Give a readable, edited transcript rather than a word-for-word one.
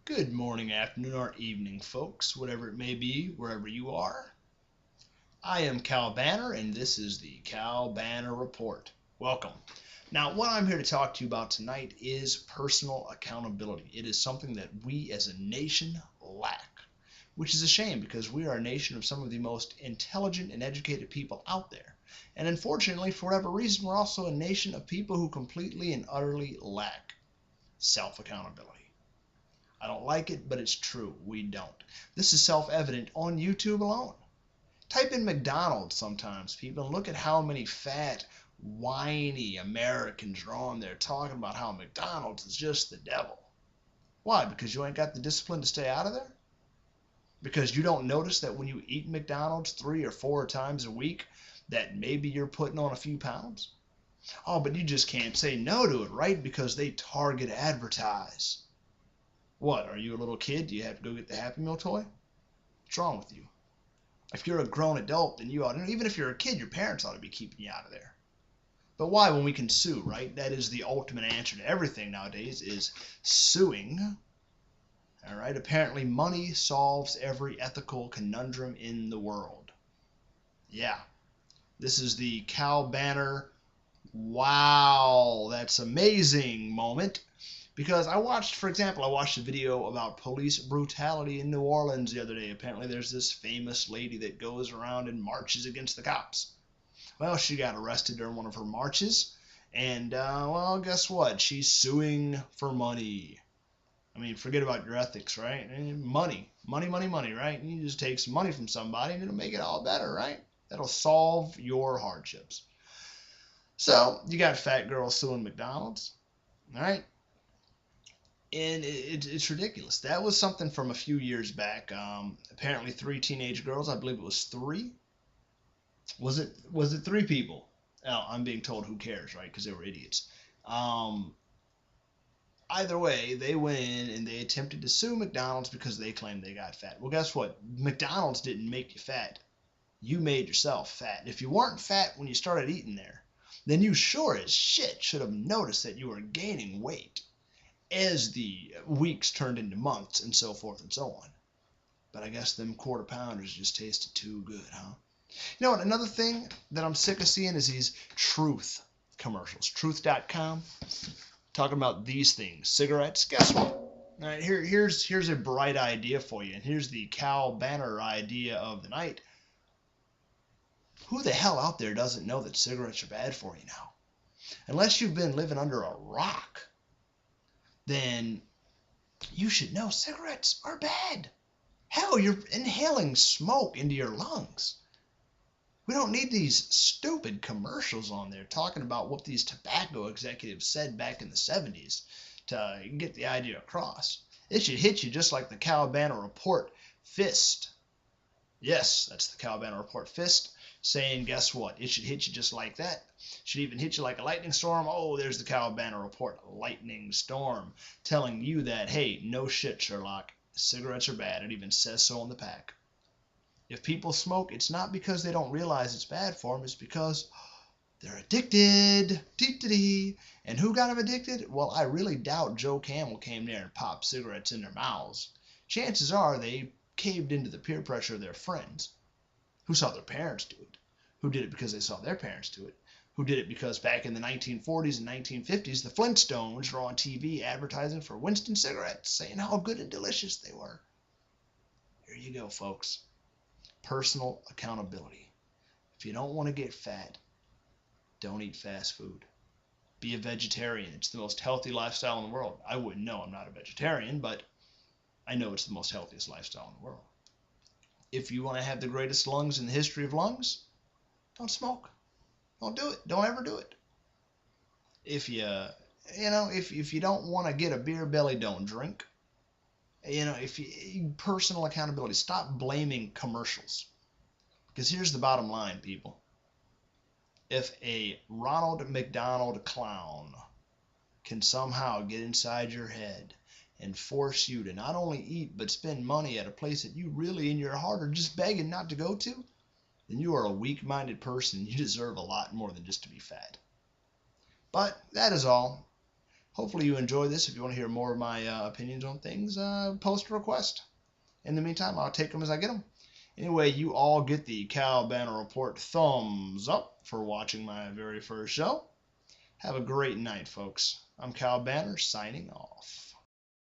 Good morning, afternoon, or evening, folks, whatever it may be, wherever you are. I am Kal Banner, and this is the Kal Banner Report. Welcome. Now, what I'm here to talk to you about tonight is personal accountability. It is something that we as a nation lack, which is a shame because we are a nation of some of the most intelligent and educated people out there. And unfortunately, for whatever reason, we're also a nation of people who completely and utterly lack self-accountability. I don't like it, but it's true. We don't. This is self-evident on YouTube alone. Type in McDonald's sometimes, people, and look at how many fat, whiny Americans are on there talking about how McDonald's is just the devil. Why? Because you ain't got the discipline to stay out of there? Because you don't notice that when you eat McDonald's 3 or 4 times a week, that maybe you're putting on a few pounds? Oh, but you just can't say no to it, right? Because they target advertise. What, are you a little kid? Do you have to go get the Happy Meal toy? What's wrong with you? If you're a grown adult, then you ought to, even if you're a kid, your parents ought to be keeping you out of there. But why? When we can sue, right? That is the ultimate answer to everything nowadays, is suing. All right? Apparently money solves every ethical conundrum in the world. Yeah. This is the Kal Banner, wow, that's amazing moment. Because I watched a video about police brutality in New Orleans the other day. Apparently there's this famous lady that goes around and marches against the cops. Well, she got arrested during one of her marches. And, well, guess what? She's suing for money. I mean, forget about your ethics, right? Money, right? You just take some money from somebody and it'll make it all better, right? That'll solve your hardships. So, you got fat girls suing McDonald's, all right? And it's ridiculous. That was something from a few years back. Apparently 3 teenage girls, I believe it was 3. Was it 3 people? Oh, I'm being told who cares, right? Because they were idiots. Either way, they went in and they attempted to sue McDonald's because they claimed they got fat. Well, guess what? McDonald's didn't make you fat. You made yourself fat. And if you weren't fat when you started eating there, then you sure as shit should have noticed that you were gaining weight as the weeks turned into months and so forth and so on. But I guess them quarter pounders just tasted too good, huh? You know what? Another thing that I'm sick of seeing is these truth commercials. Truth.com, talking about these things. Cigarettes. Guess what? All right, here's a bright idea for you, and here's the Kal Banner idea of the night. Who the hell out there doesn't know that cigarettes are bad for you now? Unless you've been living under a rock, then you should know cigarettes are bad. Hell, you're inhaling smoke into your lungs. We don't need these stupid commercials on there talking about what these tobacco executives said back in the 70s to get the idea across. It should hit you just like the Kal Banner Report fist. Yes, that's the Kal Banner Report fist saying, guess what? It should hit you just like that. Should even hit you like a lightning storm. Oh, there's the Kal Banner Report, lightning storm, telling you that, hey, no shit, Sherlock, cigarettes are bad. It even says so on the pack. If people smoke, it's not because they don't realize it's bad for them. It's because they're addicted. And who got them addicted? Well, I really doubt Joe Camel came there and popped cigarettes in their mouths. Chances are they caved into the peer pressure of their friends who saw their parents do it, who did it because they saw their parents do it, who did it because back in the 1940s and 1950s, the Flintstones were on TV advertising for Winston cigarettes, saying how good and delicious they were. Here you go, folks. Personal accountability. If you don't want to get fat, don't eat fast food. Be a vegetarian. It's the most healthy lifestyle in the world. I wouldn't know. I'm not a vegetarian, but I know it's the most healthiest lifestyle in the world. If you want to have the greatest lungs in the history of lungs, don't smoke. Don't do it. Don't ever do it. If you don't want to get a beer belly, don't drink. Personal accountability. Stop blaming commercials. Because here's the bottom line, people. If a Ronald McDonald clown can somehow get inside your head and force you to not only eat but spend money at a place that you really in your heart are just begging not to go to, then you are a weak-minded person. You deserve a lot more than just to be fat. But that is all. Hopefully you enjoy this. If you want to hear more of my opinions on things, post a request. In the meantime, I'll take them as I get them. Anyway, you all get the Kal Banner Report thumbs up for watching my very first show. Have a great night, folks. I'm Kal Banner, signing off.